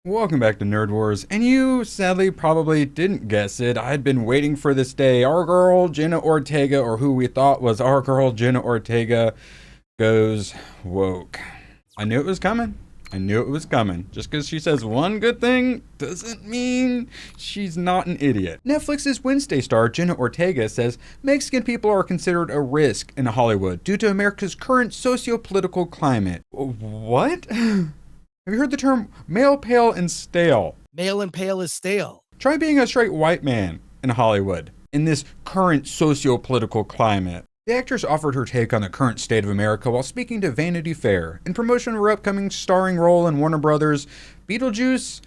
Welcome back to Nerd Wars, and you sadly probably didn't guess it. I'd been waiting for this day. Our girl, Jenna Ortega, or who we thought was our girl, Jenna Ortega, goes woke. I knew it was coming. Just because she says one good thing doesn't mean she's not an idiot. Netflix's Wednesday star Jenna Ortega says Mexican people are considered a risk in Hollywood due to America's current socio-political climate. What? Have you heard the term male, pale, and stale? Male and pale is stale. Try being a straight white man in Hollywood in this current socio-political climate. The actress offered her take on the current state of America while speaking to Vanity Fair in promotion of her upcoming starring role in Warner Brothers' Beetlejuice.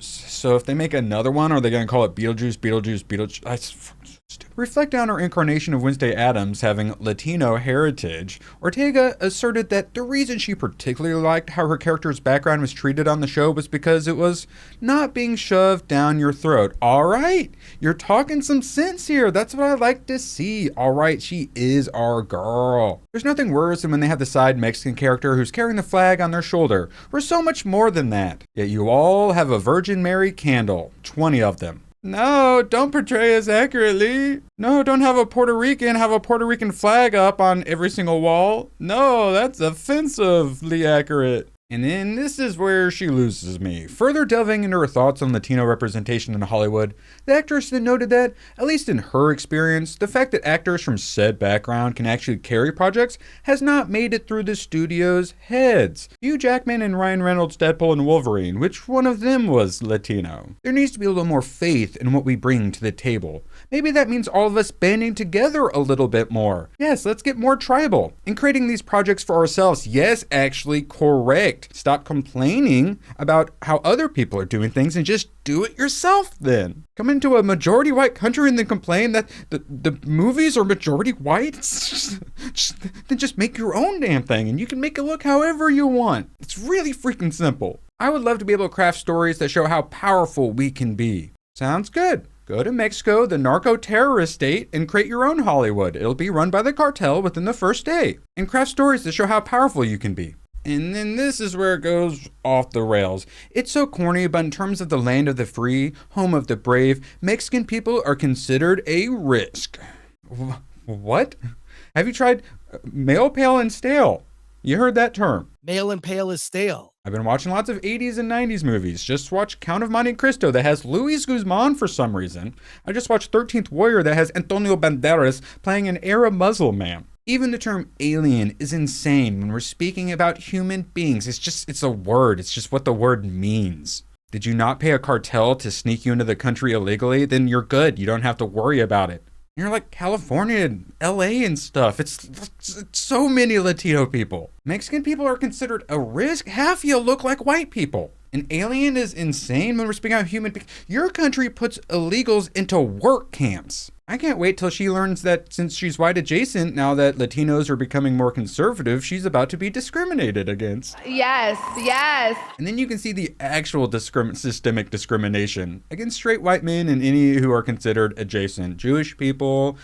So if they make another one, are they going to call it Beetlejuice? That's stupid. Reflecting on her incarnation of Wednesday Addams having Latino heritage, Ortega asserted that the reason she particularly liked how her character's background was treated on the show was because it was not being shoved down your throat. All right, you're talking some sense here. That's what I like to see. All right, she is our girl. There's nothing worse than when they have the side Mexican character who's carrying the flag on their shoulder. We're so much more than that. Yet you all have a Virgin Mary candle, 20 of them. No, don't portray us accurately. No, don't have a Puerto Rican flag up on every single wall. No, that's offensively accurate. And then this is where she loses me. Further delving into her thoughts on Latino representation in Hollywood, the actress then noted that, at least in her experience, the fact that actors from said background can actually carry projects has not made it through the studio's heads. Hugh Jackman and Ryan Reynolds' Deadpool and Wolverine, which one of them was Latino? There needs to be a little more faith in what we bring to the table. Maybe that means all of us banding together a little bit more. Yes, let's get more tribal. And creating these projects for ourselves. Yes, actually, correct. Stop complaining about how other people are doing things and just do it yourself then. Come into a majority white country and then complain that the movies are majority white? Then just make your own damn thing and you can make it look however you want. It's really freaking simple. I would love to be able to craft stories that show how powerful we can be. Sounds good. Go to Mexico, the narco-terrorist state, and create your own Hollywood. It'll be run by the cartel within the first day. And craft stories that show how powerful you can be. And then this is where it goes off the rails. It's so corny, but in terms of the land of the free, home of the brave, Mexican people are considered a risk. What? Have you tried male, pale, and stale? You heard that term. Male and pale is stale. I've been watching lots of 80s and 90s movies. Just watched Count of Monte Cristo that has Luis Guzman for some reason. I just watched 13th Warrior that has Antonio Banderas playing an Arab Muslim man. Even the term alien is insane when we're speaking about human beings. It's a word. It's just what the word means. Did you not pay a cartel to sneak you into the country illegally? Then you're good. You don't have to worry about it. You're like California and LA and stuff. It's so many Latino people. Mexican people are considered a risk. Half you look like white people. An alien is insane when we're speaking about human beings. Your country puts illegals into work camps. I can't wait till she learns that since she's white adjacent, now that Latinos are becoming more conservative, she's about to be discriminated against. Yes. And then you can see the actual systemic discrimination against straight white men and any who are considered adjacent. Jewish people,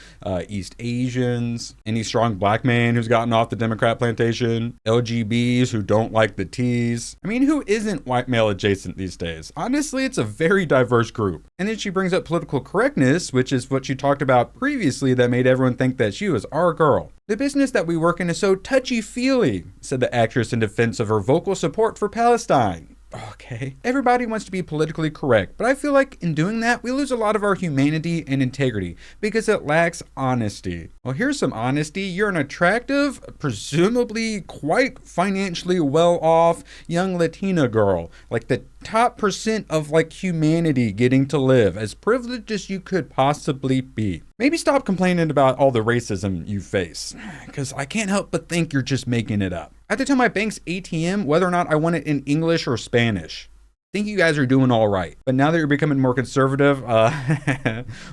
East Asians, any strong black man who's gotten off the Democrat plantation, LGBs who don't like the T's. I mean, who isn't white male adjacent these days? Honestly, it's a very diverse group. And then she brings up political correctness, which is what she talked about previously that made everyone think that she was our girl. The business that we work in is so touchy-feely, said the actress in defense of her vocal support for Palestine. Okay. Everybody wants to be politically correct, but I feel like in doing that, we lose a lot of our humanity and integrity because it lacks honesty. Well, here's some honesty. You're an attractive, presumably quite financially well-off young Latina girl, like the top % of like humanity getting to live, as privileged as you could possibly be. Maybe stop complaining about all the racism you face, because I can't help but think you're just making it up. I have to tell my bank's ATM whether or not I want it in English or Spanish. Think you guys are doing all right. But now that you're becoming more conservative,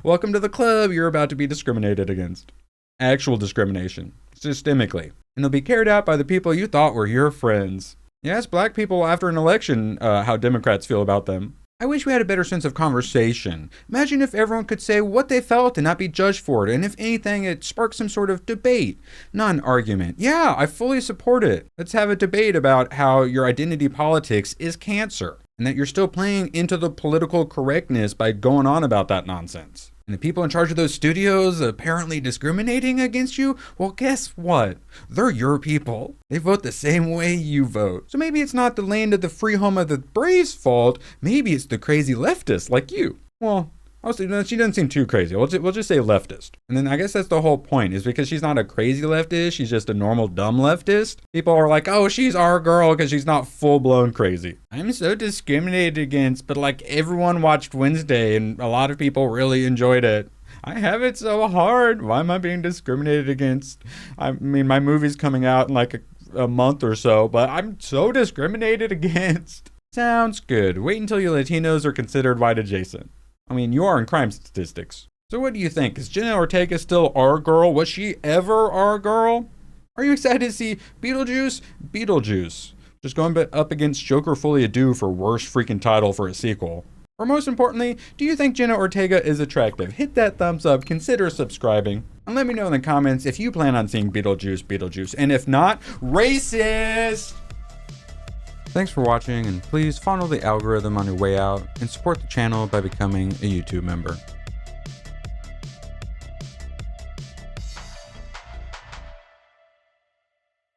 welcome to the club. You're about to be discriminated against. Actual discrimination, systemically. And they'll be carried out by the people you thought were your friends. You ask black people after an election how Democrats feel about them. I wish we had a better sense of conversation. Imagine if everyone could say what they felt and not be judged for it, and if anything, it sparked some sort of debate, not an argument. Yeah, I fully support it. Let's have a debate about how your identity politics is cancer. and that you're still playing into the political correctness by going on about that nonsense. And the people in charge of those studios apparently discriminating against you, well, guess what? They're your people. They vote the same way you vote. So maybe it's not the land of the free home of the Braves' fault. Maybe it's the crazy leftist like you. Well, she doesn't seem too crazy. We'll just say leftist. And then I guess that's the whole point, is because she's not a crazy leftist, she's just a normal dumb leftist. People are like, oh, she's our girl because she's not full-blown crazy. I'm so discriminated against, but like everyone watched Wednesday and a lot of people really enjoyed it. I have it so hard. Why am I being discriminated against? I mean, my movie's coming out in like a month or so, but I'm so discriminated against. Sounds good. Wait until you Latinos are considered white adjacent. I mean, you are in crime statistics. So what do you think? Is Jenna Ortega still our girl? Was she ever our girl? Are you excited to see Beetlejuice? Beetlejuice. Just going up against Joker Folie à Deux for worst freaking title for a sequel. Or most importantly, do you think Jenna Ortega is attractive? Hit that thumbs up, consider subscribing, and let me know in the comments if you plan on seeing Beetlejuice. And if not, racist! Thanks for watching, and please follow the algorithm on your way out and support the channel by becoming a YouTube member.